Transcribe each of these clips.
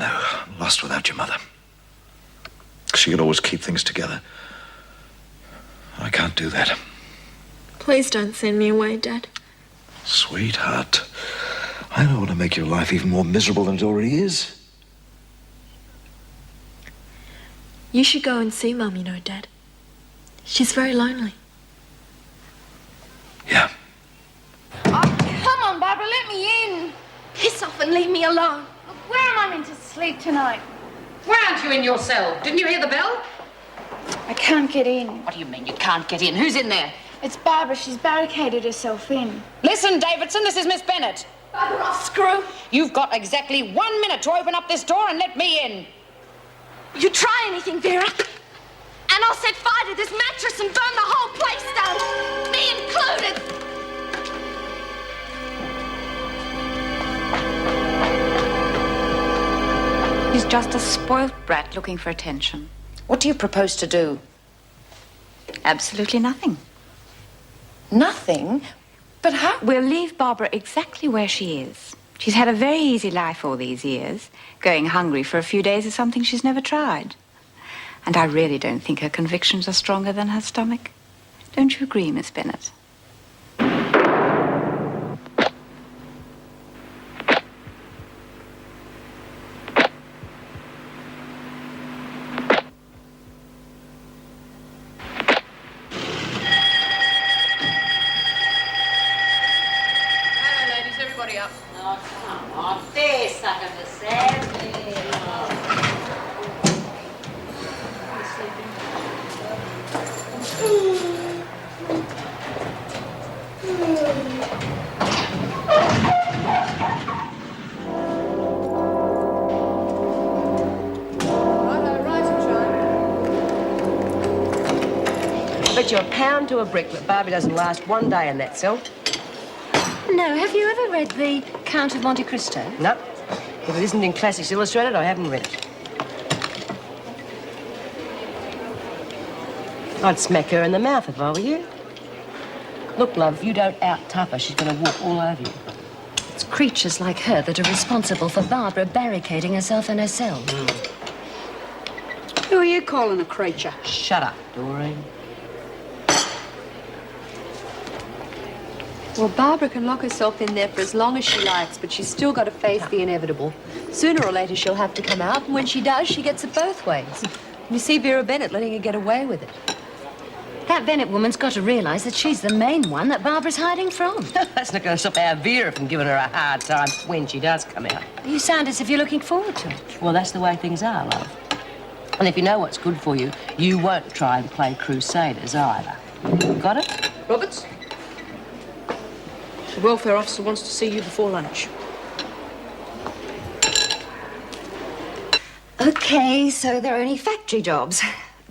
know. I'm lost without your mother. She could always keep things together. I can't do that. Please don't send me away, Dad. Sweetheart, I don't want to make your life even more miserable than it already is. You should go and see Mum, you know, Dad. She's very lonely. Yeah. Oh, come on, Barbara, let me in. Piss off and leave me alone. Look, where am I meant to sleep tonight? Why aren't you in your cell? Didn't you hear the bell? I can't get in. What do you mean you can't get in? Who's in there? It's Barbara. She's barricaded herself in. Listen, Davidson, this is Miss Bennett. Bugger off, Screw. You've got exactly 1 minute to open up this door and let me in. You try anything, Vera, and I'll set fire to this mattress and burn the whole place down, me included. He's just a spoilt brat looking for attention. What do you propose to do? Absolutely nothing. Nothing? But how? We'll leave Barbara exactly where she is. She's had a very easy life all these years. Going hungry for a few days is something she's never tried. And I really don't think her convictions are stronger than her stomach. Don't you agree, Miss Bennett? Bet you a pound to a brick that Barbie doesn't last one day in that cell. No, have you ever read The Count of Monte Cristo? No. If it isn't in Classics Illustrated, I haven't read it. I'd smack her in the mouth if I were you. Look, love, if you don't out-tough her, she's going to walk all over you. It's creatures like her that are responsible for Barbara barricading herself in her cell. Who are you calling a creature? Shut up, Doreen. Well, Barbara can lock herself in there for as long as she likes, but she's still got to face the inevitable. Sooner or later, she'll have to come out, and when she does, she gets it both ways. You see Vera Bennett letting her get away with it. That Bennett woman's got to realize that she's the main one that Barbara's hiding from. That's not going to stop our Vera from giving her a hard time when she does come out. You sound as if you're looking forward to it. Well, that's the way things are, love. And if you know what's good for you, you won't try and play Crusaders either. Got it? Roberts? The welfare officer wants to see you before lunch. Okay, so they're only factory jobs.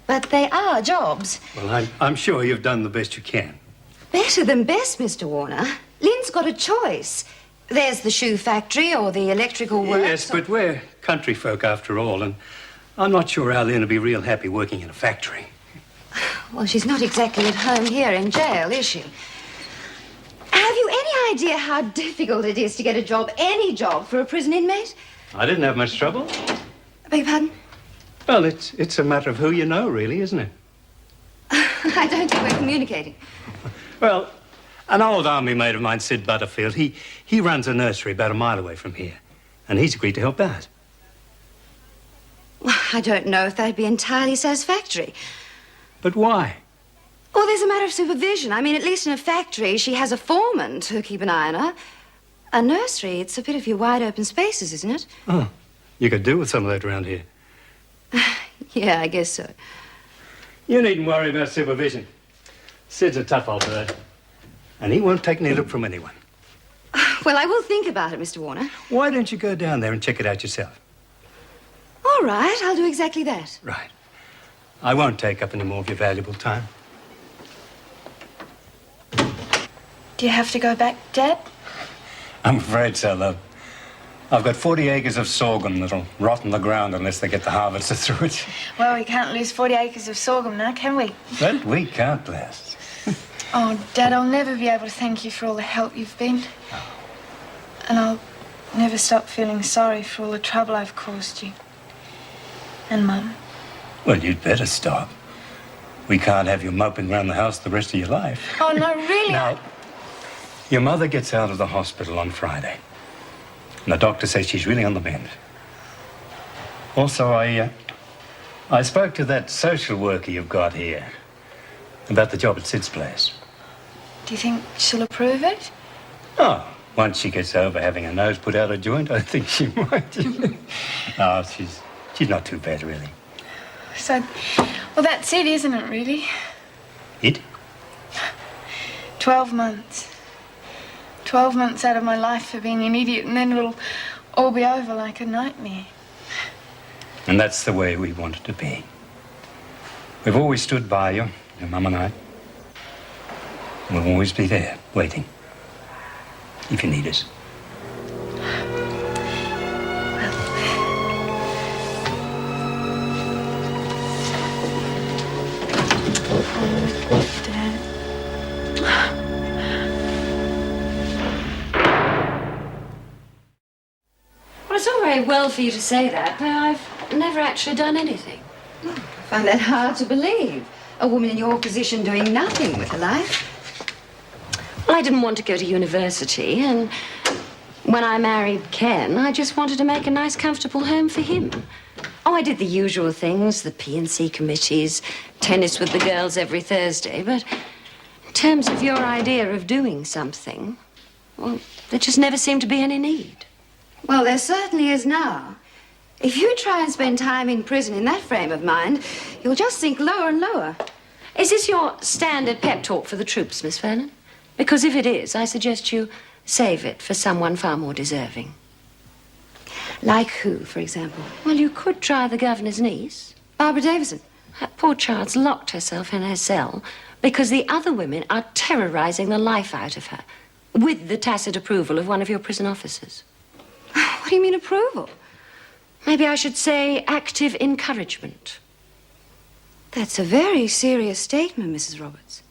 But they are jobs. Well, I'm sure you've done the best you can. Better than best, Mr. Warner. Lynn's got a choice. There's the shoe factory or the electrical works. Yes, but we're country folk after all, and I'm not sure how Lynn will be real happy working in a factory. Well, she's not exactly at home here in jail, is she? Have you any idea how difficult it is to get a job, any job, for a prison inmate? I didn't have much trouble. I beg your pardon? Well, it's a matter of who you know, really, isn't it? I don't think we're communicating. Well, an old army mate of mine, Sid Butterfield, he runs a nursery about a mile away from here, and he's agreed to help out. Well, I don't know if that'd be entirely satisfactory. But why? Well, there's a matter of supervision. I mean, at least in a factory, she has a foreman to keep an eye on her. A nursery, it's a bit of your wide open spaces, isn't it? Oh, you could do with some of that around here. Yeah, I guess so. You needn't worry about supervision. Sid's a tough old bird, and he won't take any look from anyone. Well, I will think about it, Mr. Warner. Why don't you go down there and check it out yourself? All right, I'll do exactly that. Right. I won't take up any more of your valuable time. Do you have to go back, Dad? I'm afraid so, love. I've got 40 acres of sorghum that'll rot in the ground unless they get the harvester through it. Well, we can't lose 40 acres of sorghum now, can we? But we can't last. Oh, Dad, I'll never be able to thank you for all the help you've been. And I'll never stop feeling sorry for all the trouble I've caused you. And Mum. Well, you'd better stop. We can't have you moping around the house the rest of your life. Oh, no, really? Now, your mother gets out of the hospital on Friday. And the doctor says she's really on the mend. Also, I spoke to that social worker you've got here about the job at Sid's place. Do you think she'll approve it? Oh, once she gets over having her nose put out of joint, I think she might. Oh, she's not too bad, really. So, well, that's it, isn't it, really? It? 12 months. 12 months out of my life for being an idiot, and then it'll all be over like a nightmare. And that's the way we want it to be. We've always stood by you, your mum and I. And we'll always be there, waiting. If you need us. Well, it's all very well for you to say that, but I've never actually done anything. I find that hard to believe. A woman in your position doing nothing with her life. Well, I didn't want to go to university, and when I married Ken, I just wanted to make a nice, comfortable home for him. Oh, I did the usual things, the P&C committees, tennis with the girls every Thursday, but in terms of your idea of doing something, well, there just never seemed to be any need. Well, there certainly is now. If you try and spend time in prison in that frame of mind, you'll just sink lower and lower. Is this your standard pep talk for the troops, Miss Vernon? Because if it is, I suggest you save it for someone far more deserving. Like who, for example? Well, you could try the governor's niece. Barbara Davison. That poor child's locked herself in her cell because the other women are terrorizing the life out of her with the tacit approval of one of your prison officers. What do you mean, approval? Maybe I should say active encouragement. That's a very serious statement, Mrs. Roberts.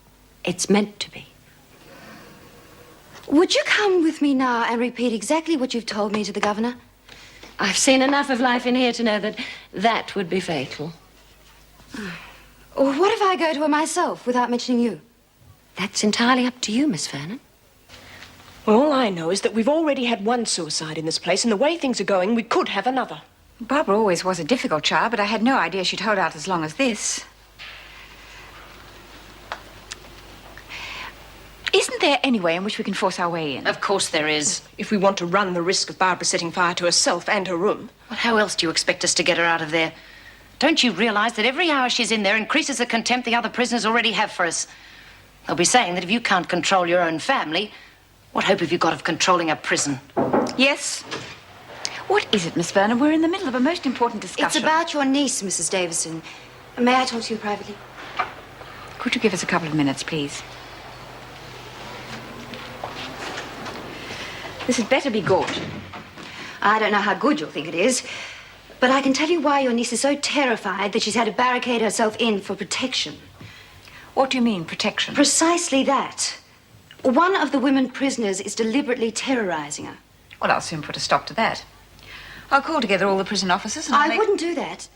It's meant to be. Would you come with me now and repeat exactly what you've told me to the governor? I've seen enough of life in here to know that that would be fatal. Or what if I go to her myself without mentioning you? That's entirely up to you, Miss Vernon. Well, all I know is that we've already had one suicide in this place, and the way things are going, we could have another. Barbara always was a difficult child, but I had no idea she'd hold out as long as this. Isn't there any way in which we can force our way in? Of course there is. If we want to run the risk of Barbara setting fire to herself and her room. Well, how else do you expect us to get her out of there? Don't you realize that every hour she's in there increases the contempt the other prisoners already have for us? They'll be saying that if you can't control your own family, what hope have you got of controlling a prison? Yes. What is it, Miss Vernon? We're in the middle of a most important discussion. It's about your niece, Mrs. Davison. May I talk to you privately? Could you give us a couple of minutes, please? This had better be good. I don't know how good you'll think it is, but I can tell you why your niece is so terrified that she's had to barricade herself in for protection. What do you mean, protection? Precisely that. One of the women prisoners is deliberately terrorizing her. Well, I'll soon put a stop to that. I'll call together all the prison officers and I wouldn't do that.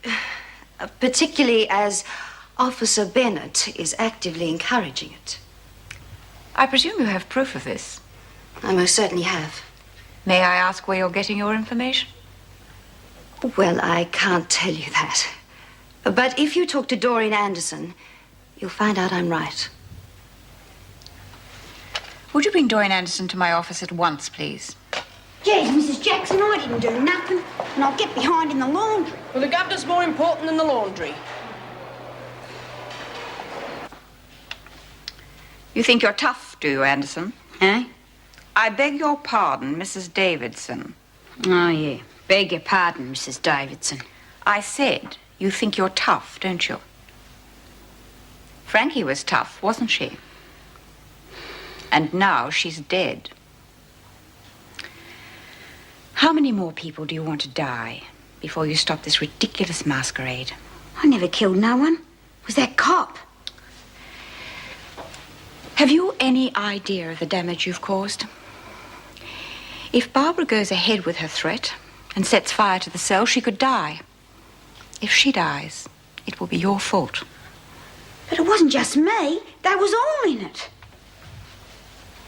Particularly as Officer Bennett is actively encouraging it. I presume you have proof of this. I most certainly have. May I ask where you're getting your information? Well, I can't tell you that. But if you talk to Doreen Anderson, you'll find out I'm right. Would you bring Doreen Anderson to my office at once, please? Yes, Mrs. Jackson, I didn't do nothing, and I'll get behind in the laundry. Well, the governor's more important than the laundry. You think you're tough, do you, Anderson? Eh? I beg your pardon, Mrs. Davidson. Oh, yeah. Beg your pardon, Mrs. Davidson. I said you think you're tough, don't you? Frankie was tough, wasn't she? And now she's dead. How many more people do you want to die before you stop this ridiculous masquerade? I never killed no one. It was that cop. Have you any idea of the damage you've caused? If Barbara goes ahead with her threat and sets fire to the cell, she could die. If she dies, it will be your fault. But it wasn't just me. They was all in it.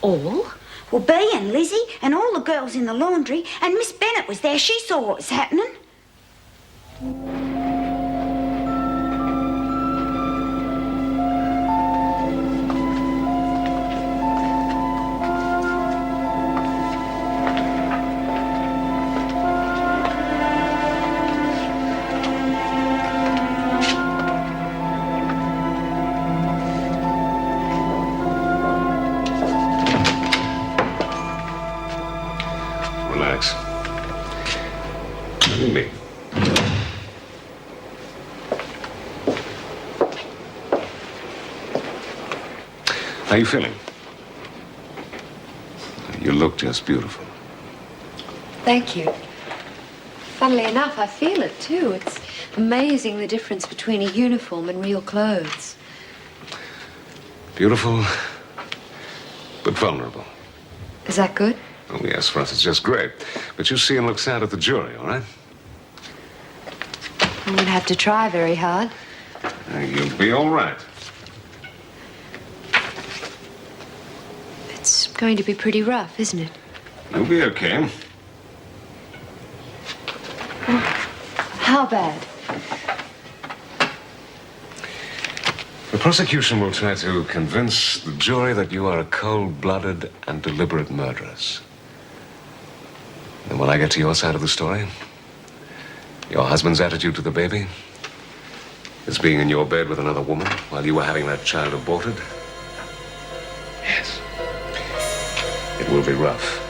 All? Well, Bea and Lizzie and all the girls in the laundry, and Miss Bennett was there. She saw what was happening. Relax. Look at me. How you feeling? You look just beautiful. Thank you. Funnily enough, I feel it too. It's amazing the difference between a uniform and real clothes. Beautiful, but vulnerable. Is that good? Oh, yes, for us it's just great. But you see and look sad at the jury, all right? I won't have to try very hard. You'll be all right. It's going to be pretty rough, isn't it? You'll be okay. How bad? The prosecution will try to convince the jury that you are a cold-blooded and deliberate murderess. And when I get to your side of the story, your husband's attitude to the baby is being in your bed with another woman while you were having that child aborted. Yes. It will be rough.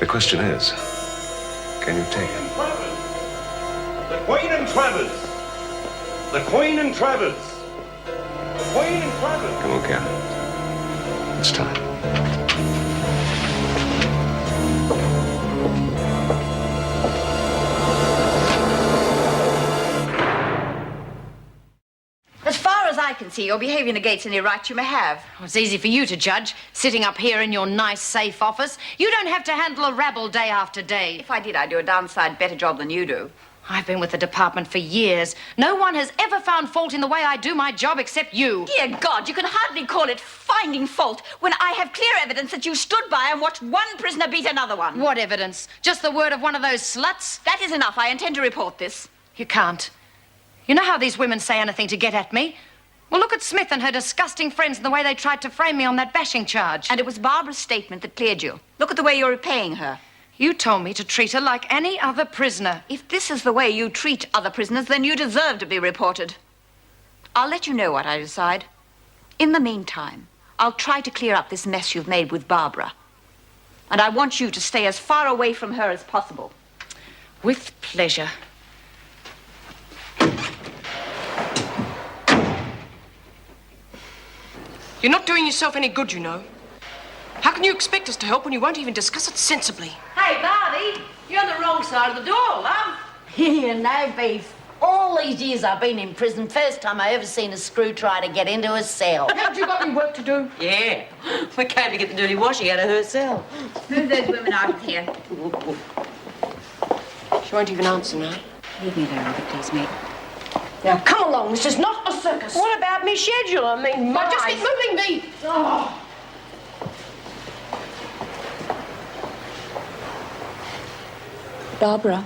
The question is, can you take it? The Queen and Travers! The Queen and Travers! The Queen and Travers! Come on, Ken. It's time. As far as I can see, your behavior negates any right you may have. Oh, it's easy for you to judge, sitting up here in your nice, safe office. You don't have to handle a rabble day after day. If I did, I'd do a downside better job than you do. I've been with the department for years. No one has ever found fault in the way I do my job except you. Dear God, you can hardly call it finding fault when I have clear evidence that you stood by and watched one prisoner beat another one. What evidence? Just the word of one of those sluts? That is enough. I intend to report this. You can't. You know how these women say anything to get at me? Well, look at Smith and her disgusting friends and the way they tried to frame me on that bashing charge. And it was Barbara's statement that cleared you. Look at the way you're repaying her. You told me to treat her like any other prisoner. If this is the way you treat other prisoners, then you deserve to be reported. I'll let you know what I decide. In the meantime, I'll try to clear up this mess you've made with Barbara. And I want you to stay as far away from her as possible. With pleasure. You're not doing yourself any good, you know. How can you expect us to help when you won't even discuss it sensibly? Hey, Barbie, you're on the wrong side of the door, love. Yeah, no beef. All these years I've been in prison, first time I ever seen a screw try to get into a cell. Haven't you got any work to do? Yeah, we came to get the dirty washing out of her cell. Move those women out of here. She won't even answer now. Leave me alone, please, mate. Now, come along. This is not a circus. What about me schedule? I mean, just keep moving me. Oh. Barbara,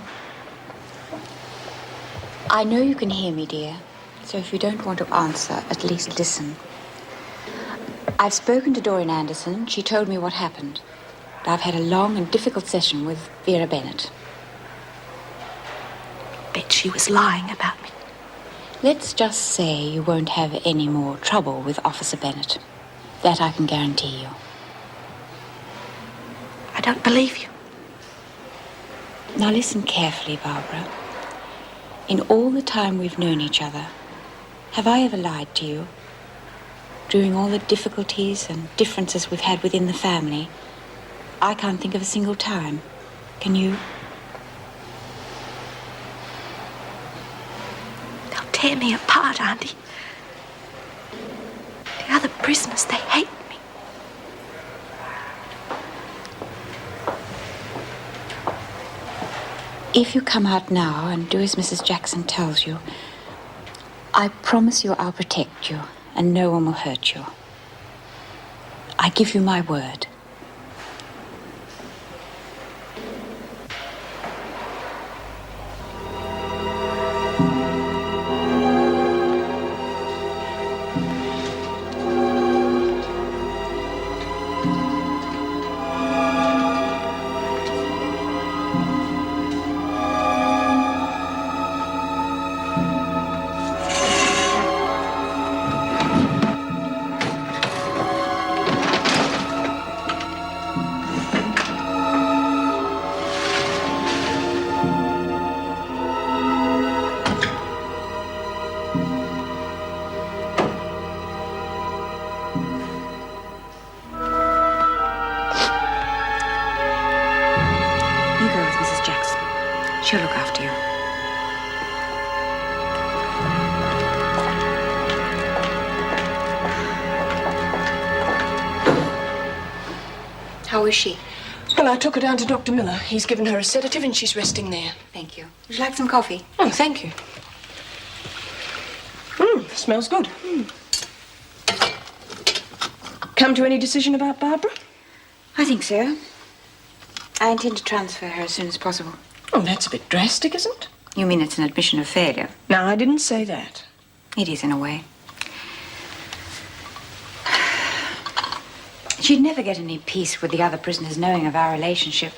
I know you can hear me, dear. So if you don't want to answer, at least listen. I've spoken to Doreen Anderson. She told me what happened. I've had a long and difficult session with Vera Bennett. Bet she was lying about me. Let's just say you won't have any more trouble with Officer Bennett. That I can guarantee you. I don't believe you. Now listen carefully, Barbara. In all the time we've known each other, have I ever lied to you? During all the difficulties and differences we've had within the family, I can't think of a single time. Can you? They'll tear me apart, Auntie. The other prisoners, they hate me. If you come out now and do as Mrs. Jackson tells you, I promise you I'll protect you and no one will hurt you. I give you my word. She'll look after you. How is she? Well, I took her down to Dr. Miller. He's given her a sedative and she's resting there. Thank you. Would you like some coffee? Oh, thank you. Smells good. Come to any decision about Barbara? I think so. I intend to transfer her as soon as possible. Oh, that's a bit drastic, isn't it? You mean it's an admission of failure? No, I didn't say that. It is, in a way. She'd never get any peace with the other prisoners knowing of our relationship.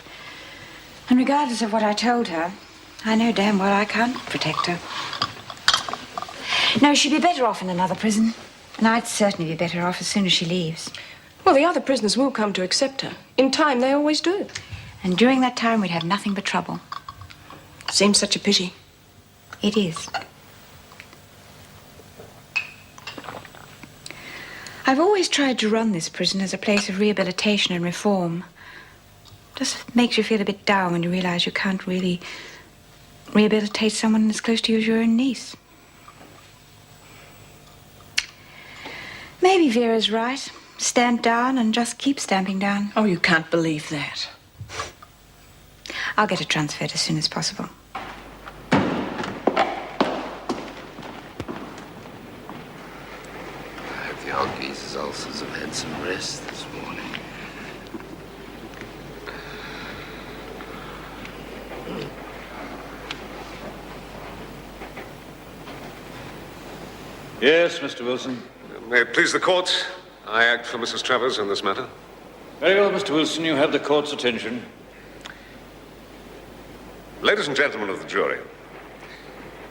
And regardless of what I told her, I know damn well I can't protect her. No, she'd be better off in another prison. And I'd certainly be better off as soon as she leaves. Well, the other prisoners will come to accept her. In time, they always do. And during that time, we'd have nothing but trouble. Seems such a pity. It is. I've always tried to run this prison as a place of rehabilitation and reform. Just makes you feel a bit down when you realize you can't really rehabilitate someone as close to you as your own niece. Maybe Vera's right. Stand down and just keep stamping down. Oh, you can't believe that. I'll get her transferred as soon as possible. I hope the old geezer's ulcers have had some rest this morning. Yes, Mr. Wilson. May it please the court, I act for Mrs. Travers in this matter. Very well, Mr. Wilson. You have the court's attention. Ladies and gentlemen of the jury,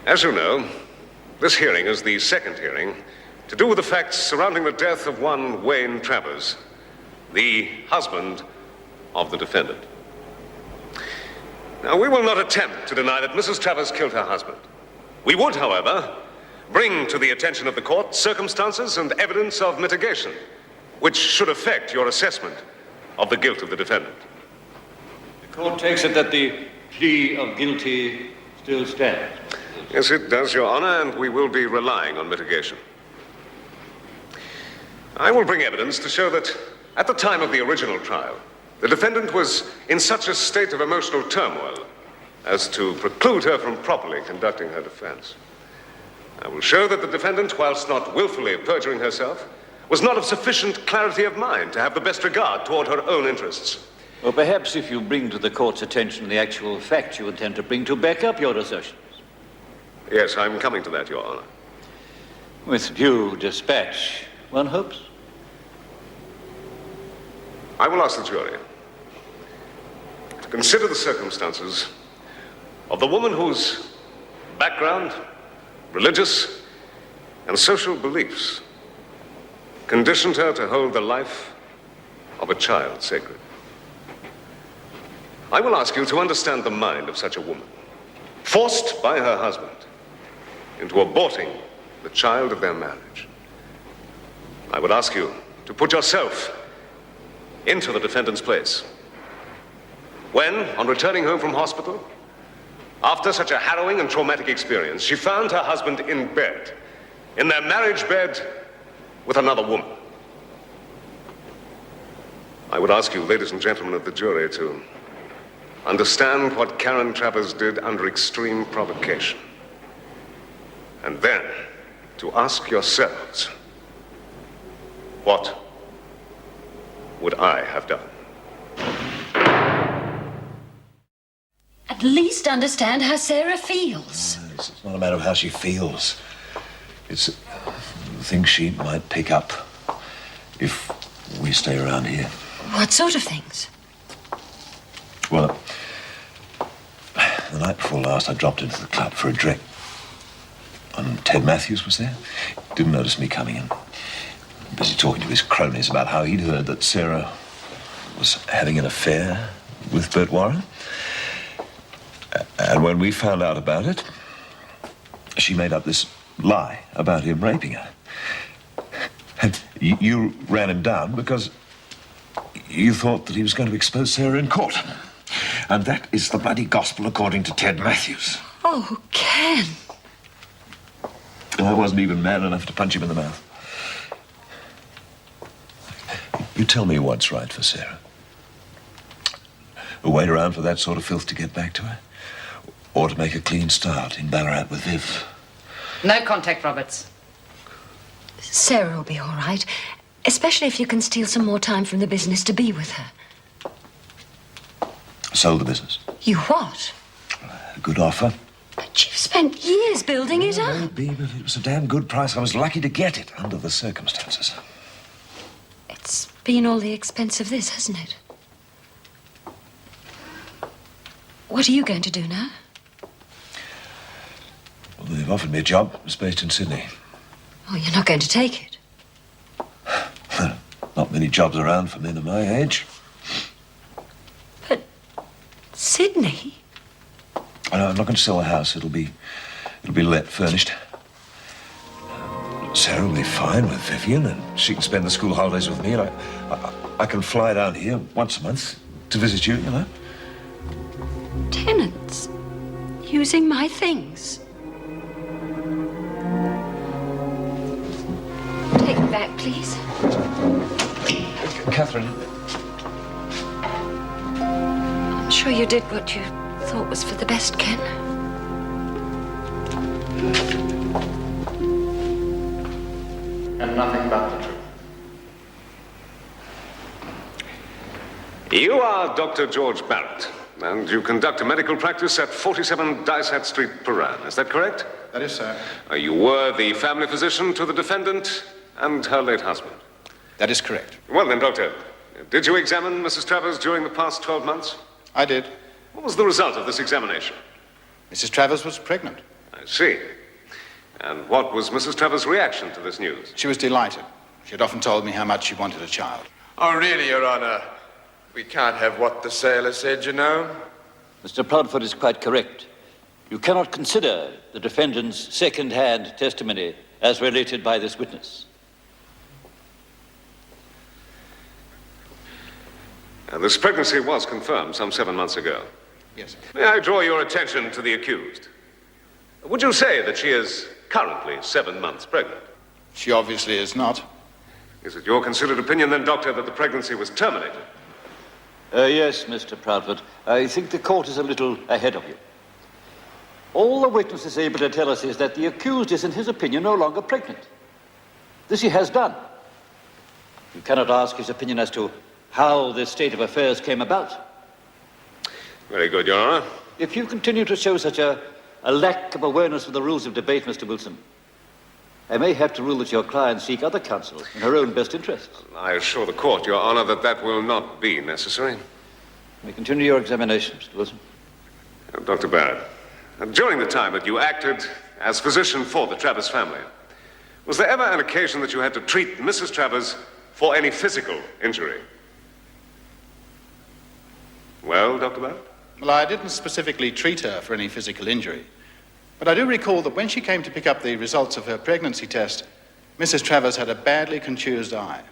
as you know, this hearing is the second hearing to do with the facts surrounding the death of one Wayne Travers, the husband of the defendant. Now, we will not attempt to deny that Mrs. Travers killed her husband. We would, however, bring to the attention of the court circumstances and evidence of mitigation, which should affect your assessment of the guilt of the defendant. The court takes it that the plea of guilty still stands. Yes, it does, Your Honor, and we will be relying on mitigation. I will bring evidence to show that at the time of the original trial, the defendant was in such a state of emotional turmoil as to preclude her from properly conducting her defense. I will show that the defendant, whilst not willfully perjuring herself, was not of sufficient clarity of mind to have the best regard toward her own interests. Well, perhaps if you bring to the court's attention the actual facts you intend to bring to back up your assertions. Yes, I'm coming to that, Your Honor. With due dispatch, one hopes. I will ask the jury to consider the circumstances of the woman whose background, religious, and social beliefs conditioned her to hold the life of a child sacred. I will ask you to understand the mind of such a woman, forced by her husband into aborting the child of their marriage. I would ask you to put yourself into the defendant's place. When, on returning home from hospital, after such a harrowing and traumatic experience, she found her husband in bed, in their marriage bed, with another woman. I would ask you, ladies and gentlemen of the jury, to understand what Karen Travers did under extreme provocation, and then to ask yourselves, what would I have done? At least understand how Sarah feels. It's not a matter of how she feels. It's things she might pick up if we stay around here. What sort of things? Well, the night before last, I dropped into the club for a drink. And Ted Matthews was there. Didn't notice me coming in. Busy talking to his cronies about how he'd heard that Sarah was having an affair with Bert Warren. And when we found out about it, she made up this lie about him raping her. And you ran him down because you thought that he was going to expose Sarah in court. And that is the bloody gospel according to Ted Matthews. Oh, Ken. And I wasn't even man enough to punch him in the mouth. You tell me what's right for Sarah. Wait around for that sort of filth to get back to her? Or to make a clean start in Ballarat with Viv? No contact, Roberts. Sarah will be all right, especially if you can steal some more time from the business to be with her. Sold the business. You what? A good offer. But you've spent years building it up. Maybe, but it was a damn good price. I was lucky to get it under the circumstances. It's been all the expense of this, hasn't it? What are you going to do now? Well, they've offered me a job. It's based in Sydney. Oh, you're not going to take it? Not many jobs around for men of my age. But Sydney? I'm not going to sell the house. It'll be let, furnished. Sarah will be fine with Vivian, and she can spend the school holidays with me, and I can fly down here once a month to visit you, you know. Tenants? Using my things? Take it back, please. Catherine. I'm sure you did what you thought was for the best, Ken. And nothing but the truth. You are Dr. George Barrett, and you conduct a medical practice at 47 Dysart Street, Paran. Is that correct? That is, sir. You were the family physician to the defendant and her late husband? That is correct. Well then, Doctor, did you examine Mrs. Travers during the past 12 months? I did. What was the result of this examination? Mrs. Travers was pregnant. I see. And what was Mrs. Travers' reaction to this news? She was delighted. She had often told me how much she wanted a child. Oh, really, Your Honor? We can't have what the sailor said, you know. Mr. Proudfoot is quite correct. You cannot consider the defendant's second-hand testimony as related by this witness. This pregnancy was confirmed some 7 months ago. Yes. May I draw your attention to the accused? Would you say that she is currently 7 months pregnant? She obviously is not. Is it your considered opinion, then, Doctor, that the pregnancy was terminated? Yes, Mr. Proudfoot. I think the court is a little ahead of you. All the witness is able to tell us is that the accused is, in his opinion, no longer pregnant. This he has done. You cannot ask his opinion as to how this state of affairs came about. Very good, Your Honor. If you continue to show such a lack of awareness of the rules of debate, Mr. Wilson, I may have to rule that your client seek other counsel in her own best interests. I assure the court, Your Honor, that that will not be necessary. You may continue your examination, Mr. Wilson. Dr. Barrett, during the time that you acted as physician for the Travers family, was there ever an occasion that you had to treat Mrs. Travers for any physical injury? Well, Dr. Barrett? Well, I didn't specifically treat her for any physical injury. But I do recall that when she came to pick up the results of her pregnancy test, Mrs. Travers had a badly contused eye.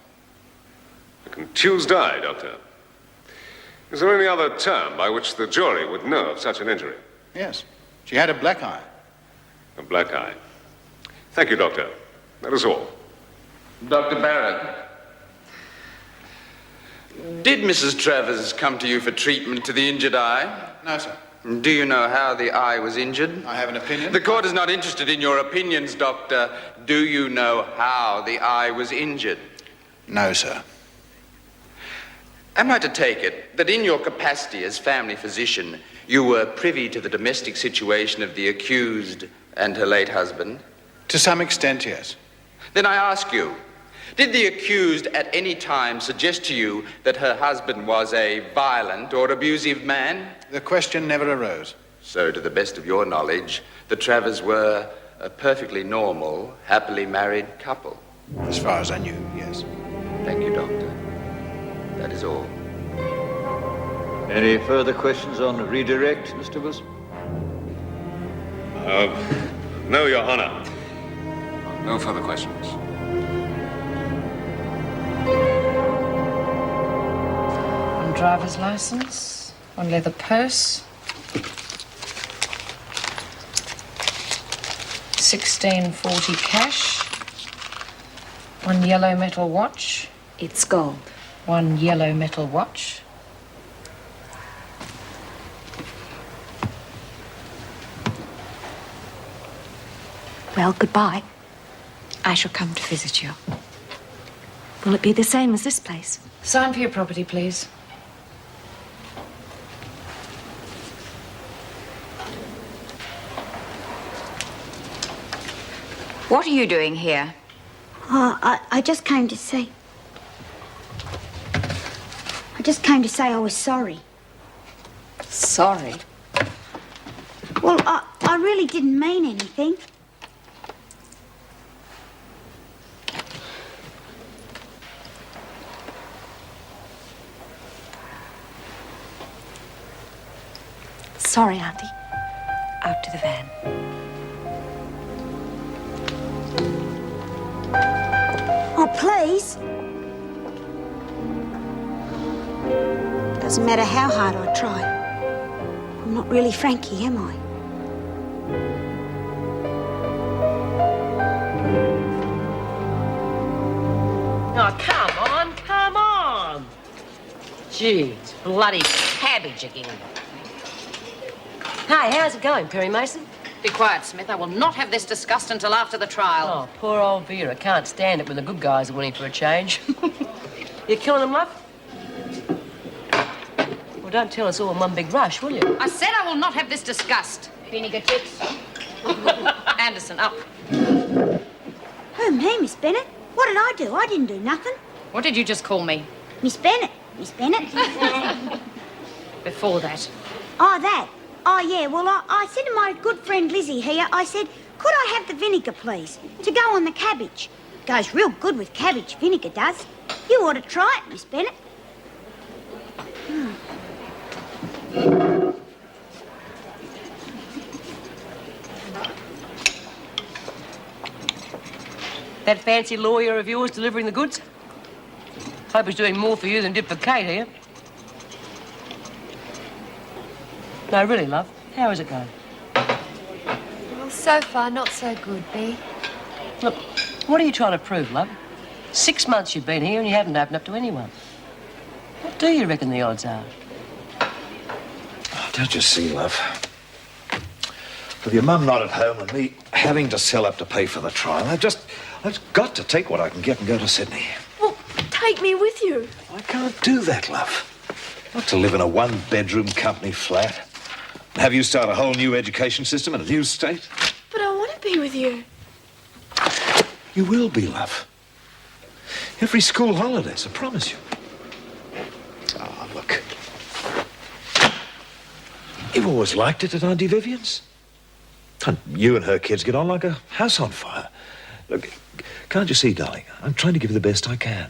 A contused eye, Doctor? Is there any other term by which the jury would know of such an injury? Yes. She had a black eye. A black eye. Thank you, Doctor. That is all. Dr. Barrett. Did Mrs. Travers come to you for treatment to the injured eye? No, sir. Do you know how the eye was injured? I have an opinion. The court is not interested in your opinions, Doctor. Do you know how the eye was injured? No, sir. Am I to take it that in your capacity as family physician, you were privy to the domestic situation of the accused and her late husband? To some extent, yes. Then I ask you, did the accused at any time suggest to you that her husband was a violent or abusive man? The question never arose. So, to the best of your knowledge, the Travers were a perfectly normal, happily married couple? As far as I knew, yes. Thank you, Doctor. That is all. Any further questions on redirect, Mr. Wilson? No, Your Honor. No further questions. One driver's license, one leather purse, 1640 cash, one yellow metal watch. It's gold. One yellow metal watch. Well, goodbye. I shall come to visit you. Will it be the same as this place? Sign for your property, please. What are you doing here? I just came to say... I just came to say I was sorry. Sorry? Well, I really didn't mean anything. Sorry, Auntie. Out to the van. Oh, please. Doesn't matter how hard I try. I'm not really Frankie, am I? Oh, come on. Gee, it's bloody cabbage again. Hey, how's it going, Perry Mason? Be quiet, Smith. I will not have this discussed until after the trial. Oh, poor old Vera. Can't stand it when the good guys are winning for a change. You killing them, love? Well, don't tell us all in one big rush, will you? I said I will not have this discussed. Vinegar tits. Anderson, up. Who, me, Miss Bennett? What did I do? I didn't do nothing. What did you just call me? Miss Bennett. Miss Bennett. Before that. Oh, that. Oh, yeah, well, I said to my good friend Lizzie here, I said, could I have the vinegar, please, to go on the cabbage? Goes real good with cabbage, vinegar does. You ought to try it, Miss Bennett. That fancy lawyer of yours delivering the goods? Hope he's doing more for you than did for Kate here. No, really, love. How is it going? Well, so far, not so good, B. Look, what are you trying to prove, love? 6 months you've been here and you haven't opened up to anyone. What do you reckon the odds are? Oh, don't you see, love? With your mum not at home and me having to sell up to pay for the trial, I've got to take what I can get and go to Sydney. Well, take me with you. I can't do that, love. Not to live in a one-bedroom company flat. Have you start a whole new education system in a new state? But I want to be with you. You will be, love. Every school holidays, I promise you. Oh, look. You've always liked it at Auntie Vivian's. And you and her kids get on like a house on fire. Look, can't you see, darling? I'm trying to give you the best I can.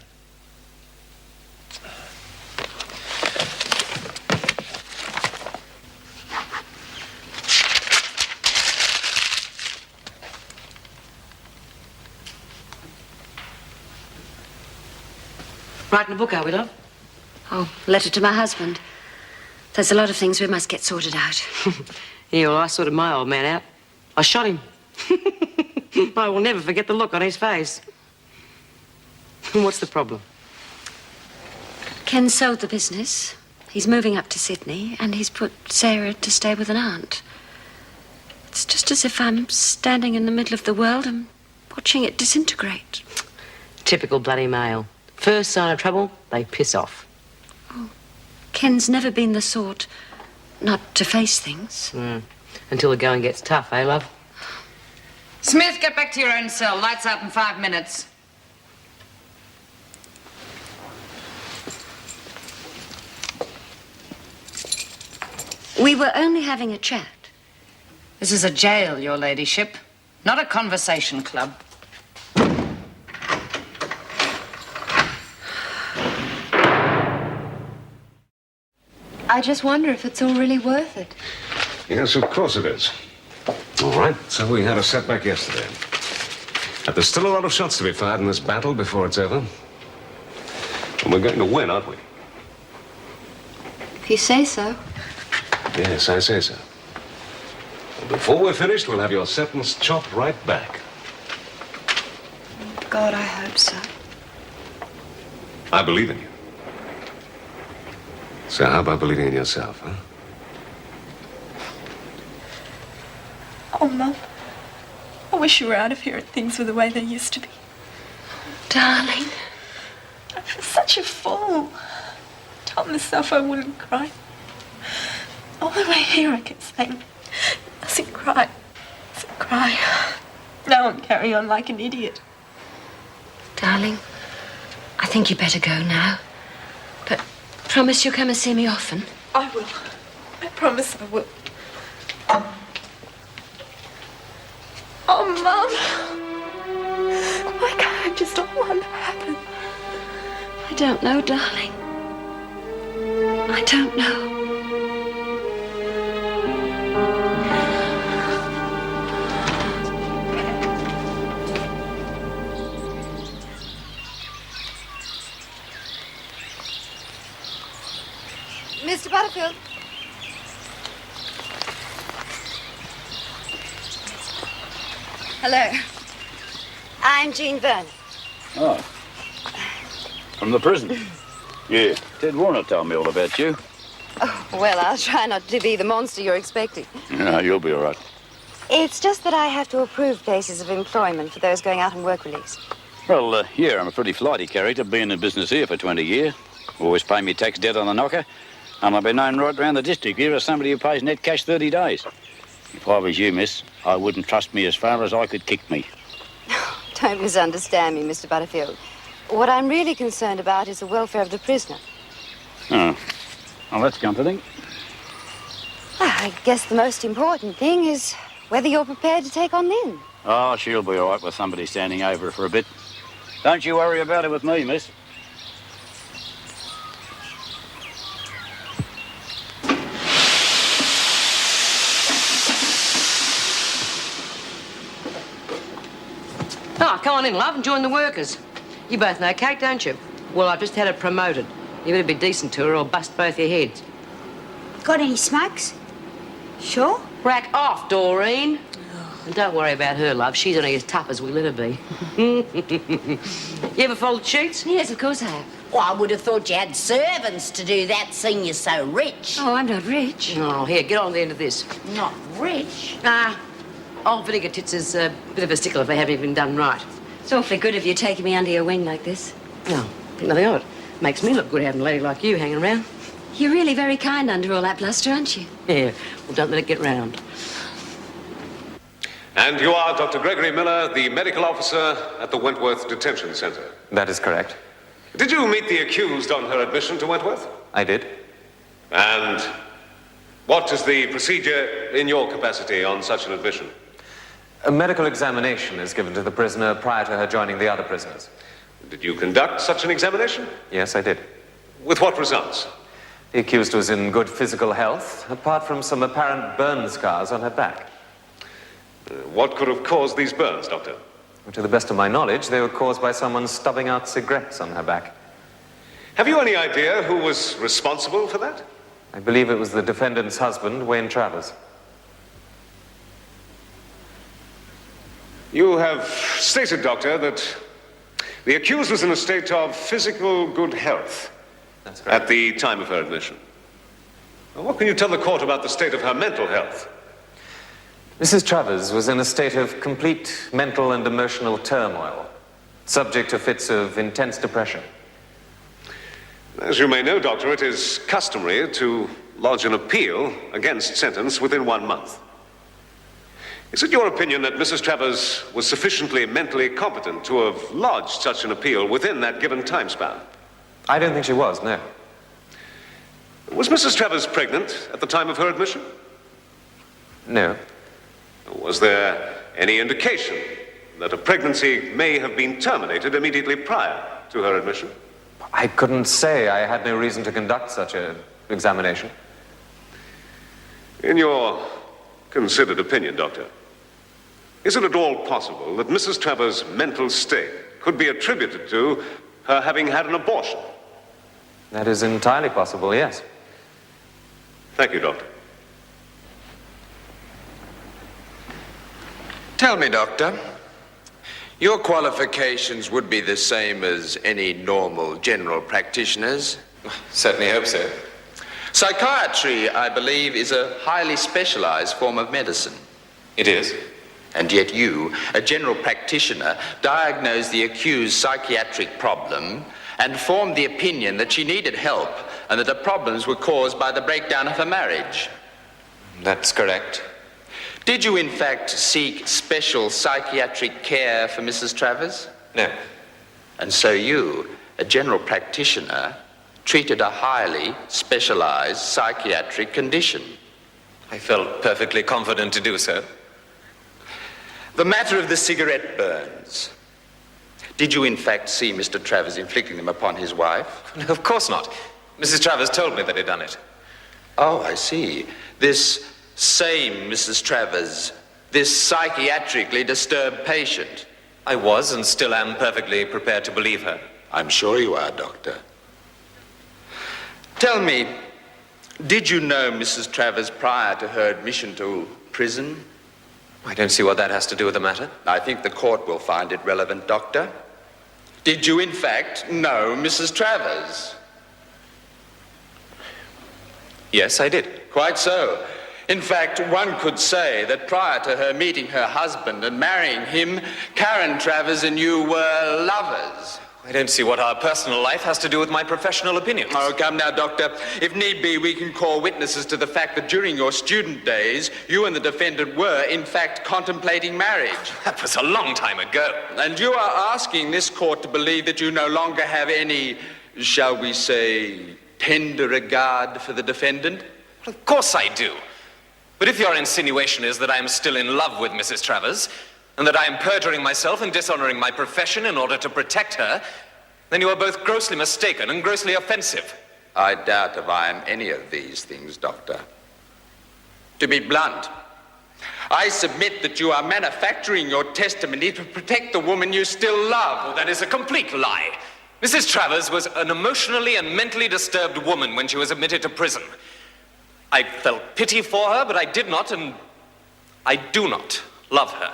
Writing a book, are we, love? Oh, letter to my husband. There's a lot of things we must get sorted out. Yeah, well, I sorted my old man out. I shot him. I will never forget the look on his face. What's the problem? Ken sold the business. He's moving up to Sydney, and he's put Sarah to stay with an aunt. It's just as if I'm standing in the middle of the world and watching it disintegrate. Typical bloody male. First sign of trouble, they piss off. Oh, Ken's never been the sort not to face things. Until the going gets tough, eh, love? Smith, get back to your own cell. Lights out in 5 minutes. We were only having a chat. This is a jail, your ladyship, not a conversation club. I just wonder if it's all really worth it. Yes, of course it is. All right, so we had a setback yesterday. But there's still a lot of shots to be fired in this battle before it's over. And we're going to win, aren't we? If you say so. Yes, I say so. And before we're finished, we'll have your sentence chopped right back. God, I hope so. I believe in you. So how about believing in yourself, huh? Oh, Mum. I wish you were out of here and things were the way they used to be. Darling. I feel such a fool. I told myself I wouldn't cry. All the way here I kept saying, mustn't cry, mustn't cry. Now I'm carrying on like an idiot. Darling, I think you better go now. But promise you'll come and see me often. I will. I promise I will. Oh, Mum. Why can't I just let one happen? I don't know, darling. I don't know. Mr. Butterfield. Hello. I'm Jean Vernon. Oh. From the prison? Yeah. Ted Warner told me all about you. Oh, well, I'll try not to be the monster you're expecting. No, you'll be all right. It's just that I have to approve places of employment for those going out on work release. Well, yeah, I'm a pretty flighty character, been in business here for 20 years. Always pay me tax dead on the knocker. And I've been known right round the district here as somebody who pays net cash 30 days. If I was you, miss, I wouldn't trust me as far as I could kick me. Don't misunderstand me, Mr. Butterfield. What I'm really concerned about is the welfare of the prisoner. Oh. Well, that's comforting. I guess the most important thing is whether you're prepared to take on Lynn. Oh, she'll be all right with somebody standing over her for a bit. Don't you worry about it with me, miss. Oh, come on in, love, and join the workers. You both know Kate, don't you? Well, I've just had her promoted. You better be decent to her or bust both your heads. Got any smokes? Sure? Rack off, Doreen. And don't worry about her, love. She's only as tough as we let her be. You ever folded sheets? Yes, of course I have. Well, I would have thought you had servants to do that, seeing you're so rich. Oh, I'm not rich. Oh, here, get on the end of this. Not rich? Old Vinegar Tits is a bit of a stickler if they haven't even done right. It's awfully good of you taking me under your wing like this. No, think nothing of it. Makes me look good having a lady like you hanging around. You're really very kind under all that bluster, aren't you? Yeah, well, don't let it get round. And you are Dr. Gregory Miller, the medical officer at the Wentworth Detention Center. That is correct. Did you meet the accused on her admission to Wentworth? I did. And what is the procedure in your capacity on such an admission? A medical examination is given to the prisoner prior to her joining the other prisoners. Did you conduct such an examination? Yes, I did. With what results? The accused was in good physical health, apart from some apparent burn scars on her back. What could have caused these burns, Doctor? To the best of my knowledge, they were caused by someone stubbing out cigarettes on her back. Have you any idea who was responsible for that? I believe it was the defendant's husband, Wayne Travers. You have stated, Doctor, that the accused was in a state of physical good health. That's correct. At the time of her admission. Now, what can you tell the court about the state of her mental health? Mrs. Travers was in a state of complete mental and emotional turmoil, subject to fits of intense depression. As you may know, Doctor, it is customary to lodge an appeal against sentence within 1 month. Is it your opinion that Mrs. Travers was sufficiently mentally competent to have lodged such an appeal within that given time span? I don't think she was, no. Was Mrs. Travers pregnant at the time of her admission? No. Was there any indication that a pregnancy may have been terminated immediately prior to her admission? I couldn't say. I had no reason to conduct such an examination. In your considered opinion, Doctor, is it at all possible that Mrs. Travers' mental state could be attributed to her having had an abortion? That is entirely possible, yes. Thank you, Doctor. Tell me, Doctor, your qualifications would be the same as any normal general practitioner's? Certainly hope so. Psychiatry, I believe, is a highly specialized form of medicine. It is. And yet you, a general practitioner, diagnosed the accused's psychiatric problem and formed the opinion that she needed help and that the problems were caused by the breakdown of her marriage. That's correct. Did you, in fact, seek special psychiatric care for Mrs. Travers? No. And so you, a general practitioner, treated a highly specialized psychiatric condition? I felt perfectly confident to do so. The matter of the cigarette burns. Did you, in fact, see Mr. Travers inflicting them upon his wife? No, of course not. Mrs. Travers told me that he'd done it. Oh, I see. This same Mrs. Travers, this psychiatrically disturbed patient. I was and still am perfectly prepared to believe her. I'm sure you are, Doctor. Tell me, did you know Mrs. Travers prior to her admission to prison? I don't see what that has to do with the matter. I think the court will find it relevant, Doctor. Did you, in fact, know Mrs. Travers? Yes, I did. Quite so. In fact, one could say that prior to her meeting her husband and marrying him, Karen Travers and you were lovers. I don't see what our personal life has to do with my professional opinions. Oh, come now, Doctor. If need be, we can call witnesses to the fact that during your student days, you and the defendant were, in fact, contemplating marriage. That was a long time ago. And you are asking this court to believe that you no longer have any, shall we say, tender regard for the defendant? Well, of course I do. But if your insinuation is that I am still in love with Mrs. Travers, and that I am perjuring myself and dishonoring my profession in order to protect her, then you are both grossly mistaken and grossly offensive. I doubt if I am any of these things, Doctor. To be blunt, I submit that you are manufacturing your testimony to protect the woman you still love. Oh, that is a complete lie. Mrs. Travers was an emotionally and mentally disturbed woman when she was admitted to prison. I felt pity for her, but I did not, and I do not love her.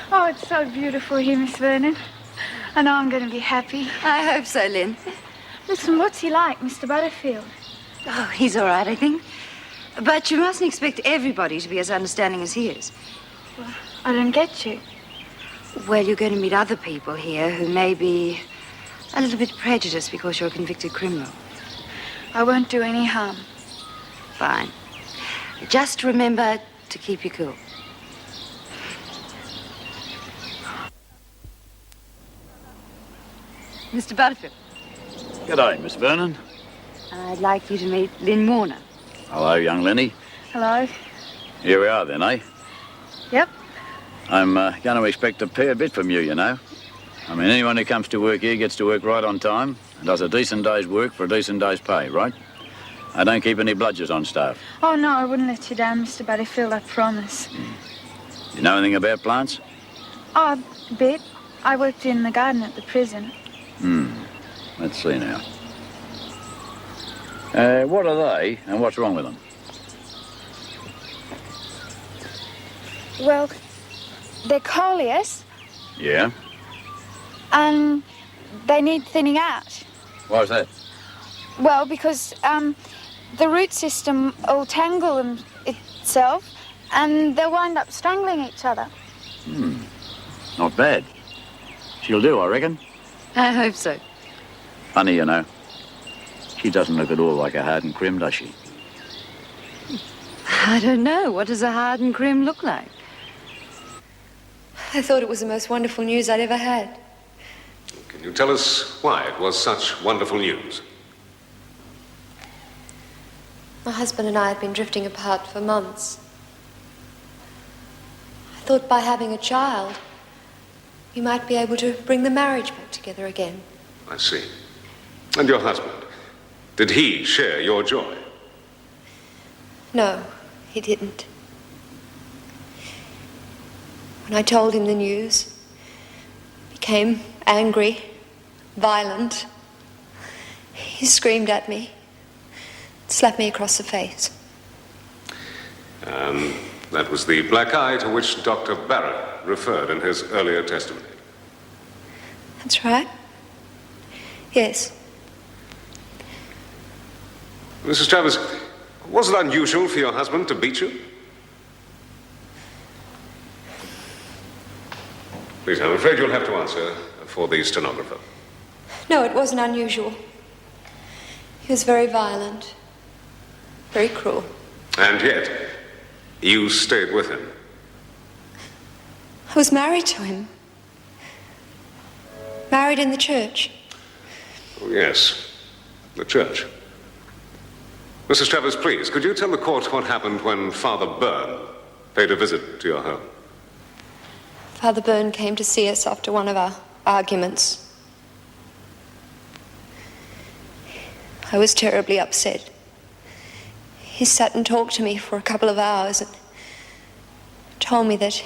Oh, it's so beautiful here, Miss Vernon. I know I'm going to be happy. I hope so, Lynn. Listen, what's he like, Mr. Butterfield? Oh, he's all right, I think. But you mustn't expect everybody to be as understanding as he is. Well, I don't get you. Well, you're going to meet other people here who may be a little bit prejudiced because you're a convicted criminal. I won't do any harm. Fine. Just remember to keep your cool. Mr. Butterfield. G'day, Miss Vernon. I'd like you to meet Lynn Warner. Hello, young Lenny. Hello. Here we are then, eh? Yep. I'm going to expect a fair bit from you, you know. I mean, anyone who comes to work here gets to work right on time and does a decent day's work for a decent day's pay, right? I don't keep any bludgers on staff. Oh, no, I wouldn't let you down, Mr. Butterfield, I promise. You know anything about plants? Oh, a bit. I worked in the garden at the prison. Let's see now. What are they, and what's wrong with them? Well, they're coleus, Yeah? and they need thinning out. Why's that? Well, because the root system will tangle itself, and they'll wind up strangling each other. Not bad. She'll do, I reckon. I hope so. Funny, you know. She doesn't look at all like a hardened crim, does she? I don't know. What does a hardened crim look like? I thought it was the most wonderful news I'd ever had. Can you tell us why it was such wonderful news? My husband and I had been drifting apart for months. I thought by having a child, we might be able to bring the marriage back together again. I see. And your husband, did he share your joy? No, he didn't. When I told him the news, he became angry, violent. He screamed at me, slapped me across the face. That was the black eye to which Dr. Barrett referred in his earlier testimony. That's right. Yes. Mrs. Travers, was it unusual for your husband to beat you? Please, I'm afraid you'll have to answer for the stenographer. No, it wasn't unusual. He was very violent, very cruel. And yet, you stayed with him. I was married to him. Married in the church. Oh, yes, the church. Mrs. Travers, please, could you tell the court what happened when Father Byrne paid a visit to your home? Father Byrne came to see us after one of our arguments. I was terribly upset. He sat and talked to me for a couple of hours and told me that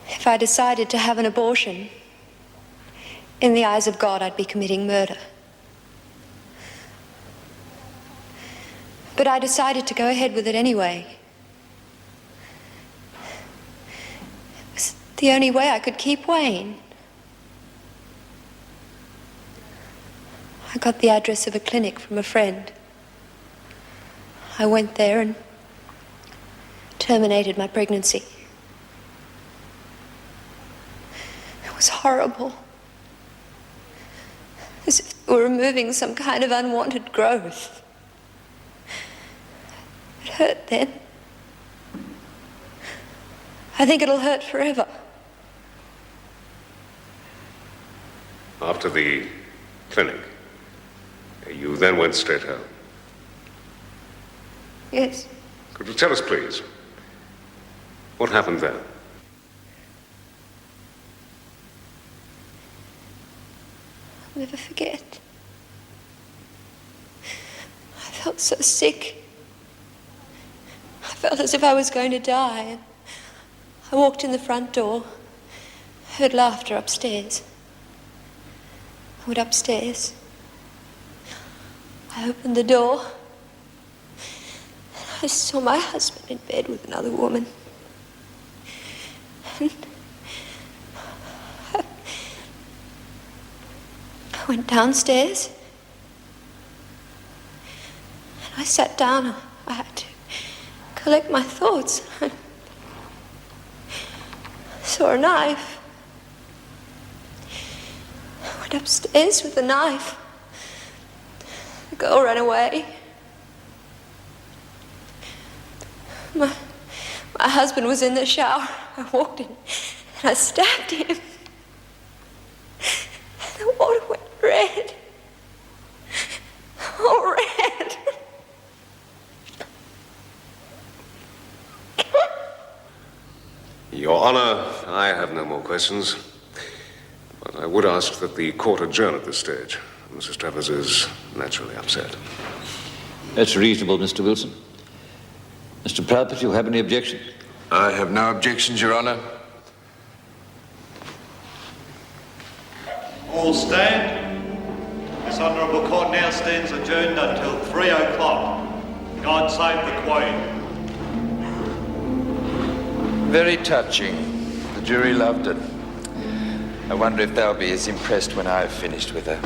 if I decided to have an abortion, in the eyes of God, I'd be committing murder. But I decided to go ahead with it anyway. It was the only way I could keep Wayne. I got the address of a clinic from a friend. I went there and terminated my pregnancy. It was horrible. As if they were removing some kind of unwanted growth. It hurt then. I think it'll hurt forever. After the clinic, you then went straight home. Yes. Could you tell us, please, what happened then? I'll never forget. I felt so sick. I felt as if I was going to die. I walked in the front door, heard laughter upstairs. I went upstairs. I opened the door. I saw my husband in bed with another woman. And I went downstairs. And I sat down. I had to collect my thoughts. I saw a knife. I went upstairs with the knife. The girl ran away. My husband was in the shower. I walked in and I stabbed him. The water went red. Oh, red. Your Honor, I have no more questions. But I would ask that the court adjourn at this stage. Mrs. Travers is naturally upset. That's reasonable, Mr. Wilson. Mr. Proudfoot, you have any objections? I have no objections, Your Honor. All stand. This honourable court now stands adjourned until 3 o'clock. God save the Queen. Very touching. The jury loved it. I wonder if they'll be as impressed when I've finished with her.